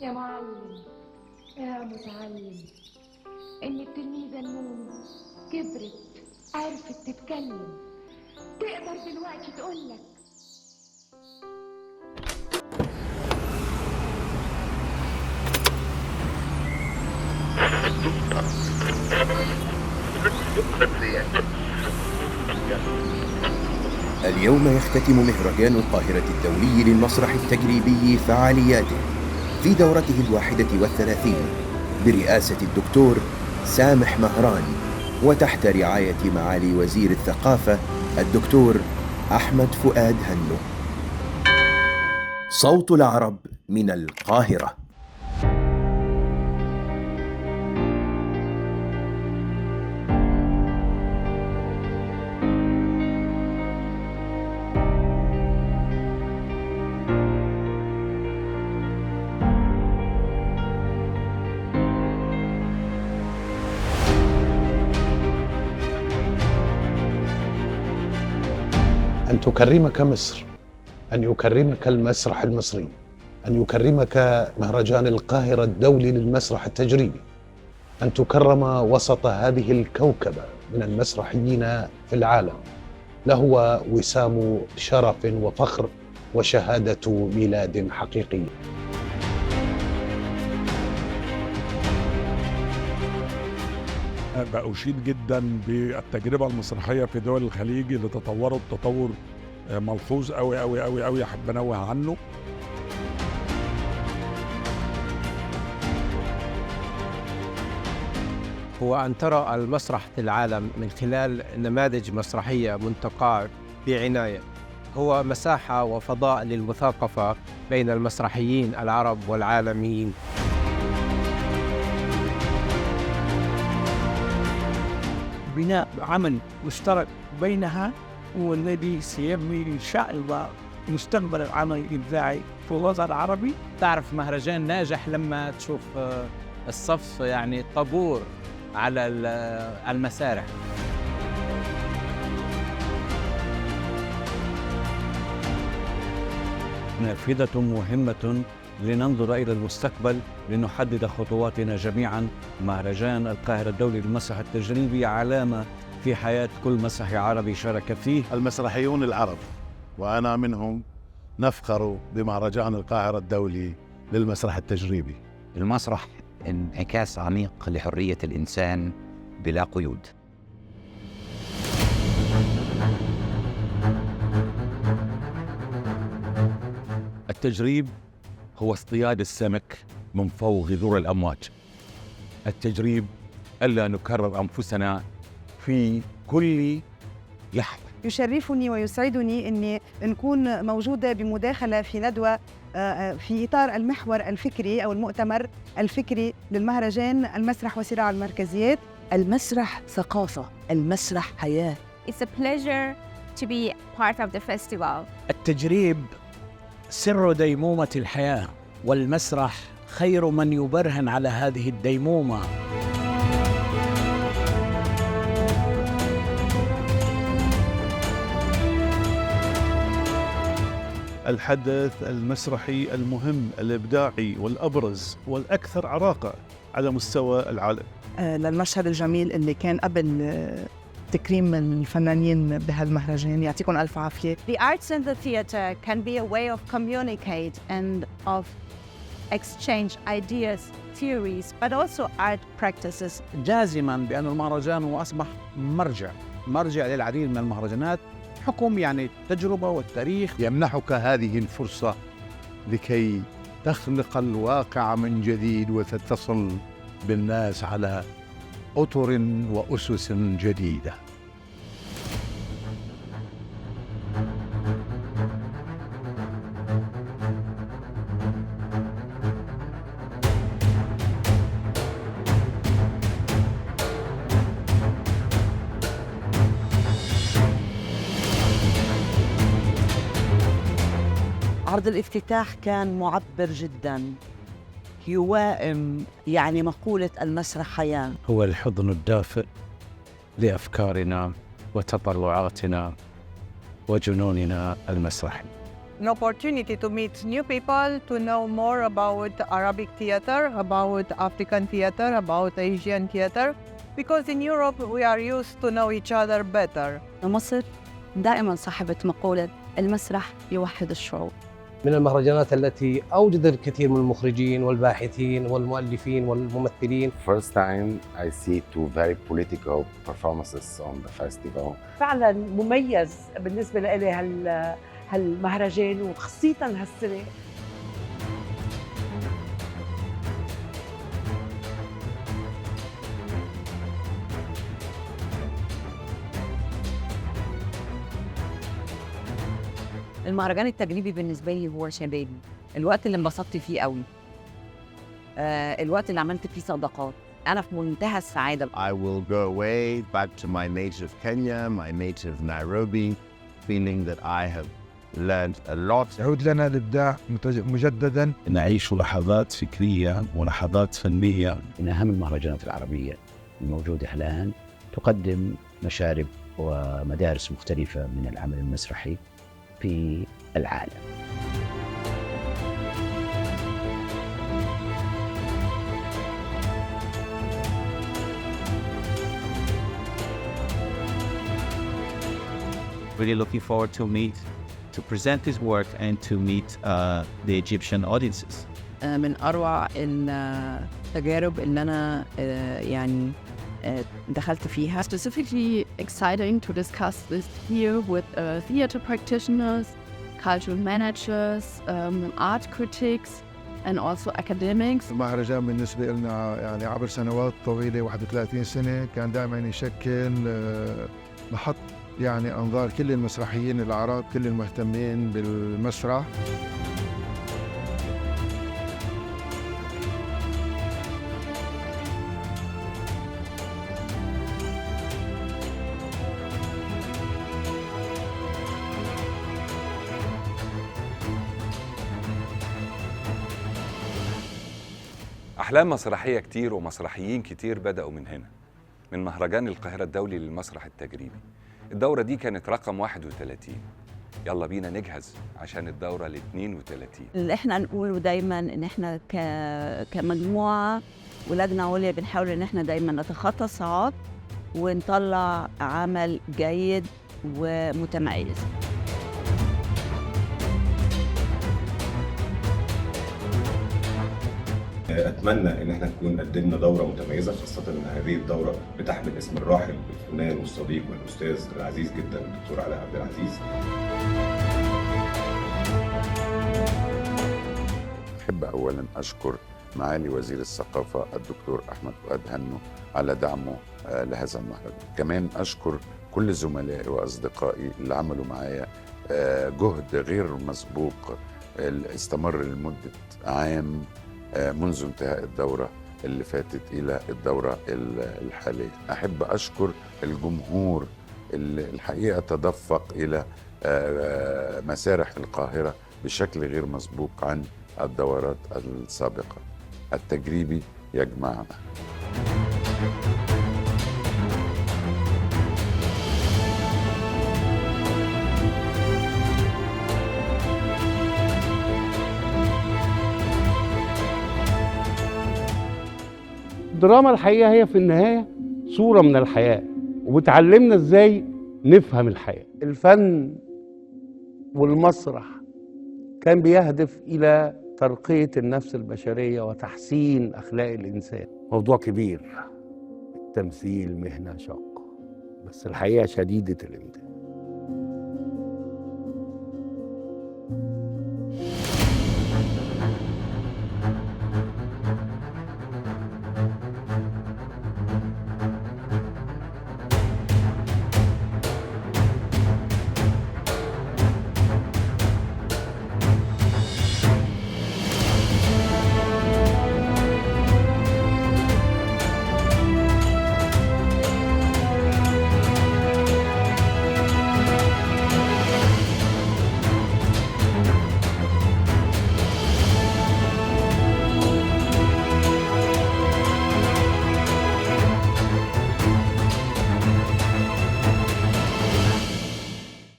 يا معلم، يا متعلم، إن التلميذة نون كبرت، عرفت تتكلم، تقدر دلوقتي تقولك. اليوم يختتم مهرجان القاهرة الدولي للمسرح التجريبي فعالياته في دورته 31 برئاسة الدكتور سامح مهران، وتحت رعاية معالي وزير الثقافة الدكتور أحمد فؤاد هنو. صوت العرب من القاهرة. أن تكرمك مصر، أن يكرمك المسرح المصري، أن يكرمك مهرجان القاهرة الدولي للمسرح التجريبي، أن تكرم وسط هذه الكوكبة من المسرحيين في العالم، لهو وسام شرف وفخر وشهادة ميلاد حقيقي. بأشيد جدا بالتجربة المسرحية في دول الخليج اللي تطورت تطور ملحوظ قوي قوي قوي قوي، أحب أنوه عنه. هو أن ترى المسرح في العالم من خلال نماذج مسرحية منتقاة بعناية، هو مساحة وفضاء للمثاقفة بين المسرحيين العرب والعالميين. بناء عمل مشترك بينها هو الذي سيبني إن شاء الله مستقبل العمل الإبداعي في الوطن العربي. تعرف مهرجان ناجح لما تشوف الصف يعني طابور على المسارح. نافذة مهمة لننظر إلى المستقبل لنحدد خطواتنا جميعا. مهرجان القاهرة الدولي للمسرح التجريبي علامة في حياة كل مسرحي عربي شارك فيه. المسرحيون العرب وأنا منهم نفخر بمهرجان القاهرة الدولي للمسرح التجريبي. المسرح انعكاس عميق لحرية الإنسان بلا قيود. التجريب هو اصطياد السمك من فوق جذور الأمواج. التجريب ألا نكرر أنفسنا في كل لحظة. يشرفني ويسعدني أني نكون موجودة بمداخلة في ندوة في إطار المحور الفكري أو المؤتمر الفكري للمهرجان المسرح وصراع المركزيات. المسرح ثقافة، المسرح حياة. It's a pleasure to be part of the festival. التجريب سر ديمومة الحياة، والمسرح خير من يبرهن على هذه الديمومة. الحدث المسرحي المهم الإبداعي والأبرز والأكثر عراقة على مستوى العالم. للمشهد الجميل اللي كان قبل تكريم الفنانين بهالمهرجان، يعطيكم ألف عافية. The arts in the theater can be a way of communicate and of exchange ideas, theories, but also art practices. جازما بأن المهرجان هو أصبح مرجع للعديد من المهرجانات، حكم يعني التجربة والتاريخ. يمنحك هذه الفرصة لكي تخلق الواقع من جديد وتتصل بالناس على أطر وأسس جديدة. عرض الافتتاح كان معبر جدا، يوائم يعني مقولة المسرح حياة. هو الحضن الدافئ لأفكارنا وتطلعاتنا وجنوننا المسرحي. an opportunity to meet new people, to know more about Arabic theater, about African theater, about Asian theater, because in Europe we are used to know each other better. مصر دائما صاحبة مقولة المسرح يوحد الشعوب. من المهرجانات التي أوجدت الكثير من المخرجين والباحثين والمؤلفين والممثلين. First time I see two very political performances on the festival. فعلا مميز بالنسبة لي هالمهرجان وخاصة هالسنة. المهرجان التجريبي بالنسبة لي هو شبابي، الوقت اللي انبسطت فيه قوي، الوقت اللي عملت فيه صداقات، أنا في منتهى السعادة. I will go away back to my native Kenya, my native Nairobi, feeling that I have learned a lot. يعود لنا الإبداع مجددا. نعيش لحظات فكرية ولحظات فنية. من أهم المهرجانات العربية الموجودة الآن تقدم مشارب ومدارس مختلفة من العمل المسرحي في العالم. Really looking forward to present this work and to meet the Egyptian audiences. من أروع التجارب اللي أنا يعني دخلت فيها. Specifically exciting to discuss this here with theater practitioners, cultural managers, art critics, and also academics. المهرجان بالنسبة لنا يعني عبر سنوات طويلة 31 سنة كان دائما يشكل محط يعني أنظار كل المسرحيين العرب، كل المهتمين بالمسرح. أحلام مسرحية كتير ومسرحيين كتير بدأوا من هنا، من مهرجان القاهرة الدولي للمسرح التجريبي. الدورة دي كانت رقم 31. يلا بينا نجهز عشان الدورة ال 32. اللي احنا نقوله دايما ان احنا كمجموعة ولادنا عليا بنحاول ان احنا دايما نتخطى الصعاب ونطلع عمل جيد ومتميز. أتمنى إن احنا نكون قدمنا دورة متميزة، خاصة إن هذه الدورة بتحمل اسم الراحل الفنان والصديق والأستاذ العزيز جدا الدكتور علاء عبد العزيز. أحب أولاً أشكر معالي وزير الثقافة الدكتور أحمد فؤاد هنو على دعمه لهذا المهرجان. كمان أشكر كل زملائي وأصدقائي اللي عملوا معايا جهد غير مسبوق استمر لمدة عام منذ انتهاء الدورة اللي فاتت إلى الدورة الحالية. أحب أشكر الجمهور اللي الحقيقة تدفق إلى مسارح القاهرة بشكل غير مسبوق عن الدورات السابقة. التجريبي يجمعنا. الدراما الحقيقة هي في النهاية صورة من الحياة وبتعلمنا ازاي نفهم الحياة. الفن والمسرح كان بيهدف إلى ترقية النفس البشرية وتحسين أخلاق الإنسان. موضوع كبير، التمثيل مهنة شاقة بس الحقيقة شديدة الامتنان.